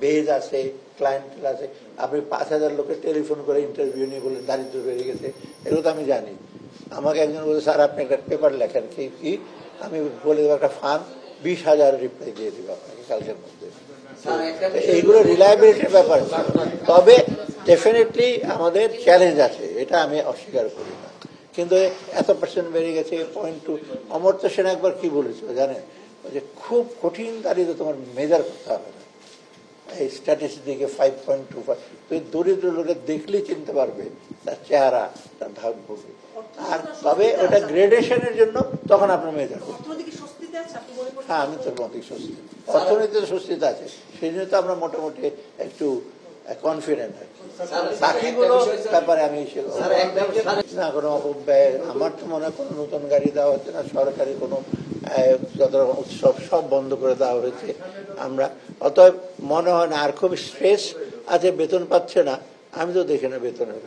Base আছে, client আছে। আপনি 5,000 লোকের টেলিফোন করে ইন্টারভিউ নিয়ে বললেন দারিদ্র বেড়ে গেছে, এগুলো তো আমি জানি। আমাকে একজন বলছে স্যার আপনি একটা পেপার লেখেন, কি আমি বলে দেবো একটা ফার্ম 20,000 রিপ্লাই দিয়ে দেবো আপনাকে কালকের মধ্যে। এইগুলো রিলায়েবিলিটির ব্যাপার। তবে ডেফিনেটলি আমাদের চ্যালেঞ্জ আছে, এটা আমি অস্বীকার করি না, কিন্তু এত পার্সেন্ট বেড়ে গেছে 0.2। অমর্ত্য সেন একবার কি বলেছিল জানেন, যে খুব কঠিন দারিদ্র তোমার মেজার করতে হবে না, এই স্ট্যাটিস্টিকে 5.25 তুই দরিদ্র লোকের দেখলেই চিনতে পারবে তার চেহারা, তার ভাগ্যকে। আর তবে ওটা গ্রেডেশনের জন্য তখন আপনার মেজার করতে। হ্যাঁ, আমি তো অর্থনৈতিক স্বস্তি, অর্থনীতিতে স্বস্তিতে আছে, সেই জন্য তো আমরা মোটামুটি একটু কনফিডেন্ট আর কি। বাকিগুলো ব্যাপারে আমি না কোনো অপব্যয়, আমার তো মনে হয় কোনো নতুন গাড়ি দেওয়া হচ্ছে না, সরকারি কোনো যত উৎসব সব বন্ধ করে দেওয়া হয়েছে আমরা। অতএব মনে হয় না আর খুব স্ট্রেস আছে, বেতন পাচ্ছে না, আমি তো দেখি না বেতনের।